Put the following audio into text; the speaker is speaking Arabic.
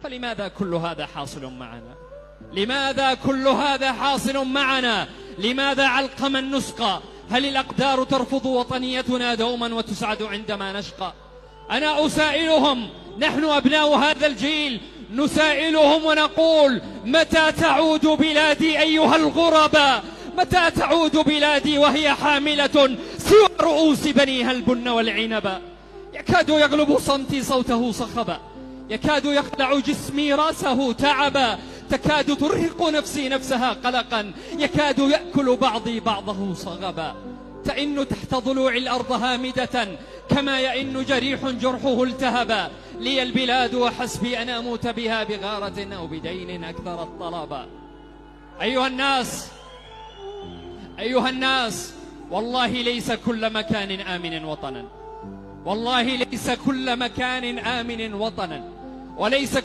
فلماذا كل هذا حاصل معنا؟ لماذا كل هذا حاصل معنا؟ لماذا علقم النسقى؟ هل الأقدار ترفض وطنيتنا دوما وتسعد عندما نشقى؟ أنا أسائلهم، نحن أبناء هذا الجيل، نسائلهم ونقول: متى تعود بلادي أيها الغرباء؟ متى تعود بلادي وهي حاملة سوى رؤوس بنيها البن والعنبا؟ يكاد يغلب صمتي صوته صخبا، يكاد يخلع جسمي راسه تعبا، تكاد ترهق نفسي نفسها قلقا، يكاد يأكل بعضي بعضه صغبا. تئن تحت ضلوع الأرض هامدة كما يئن جريح جرحه التهبا. لي البلاد وحسبي أن أموت بها بغارة أو بدين أكثر الطلبا. أيها الناس، والله ليس كل مكان آمن وطنا، والله ليس كل مكان آمن وطنا، وليس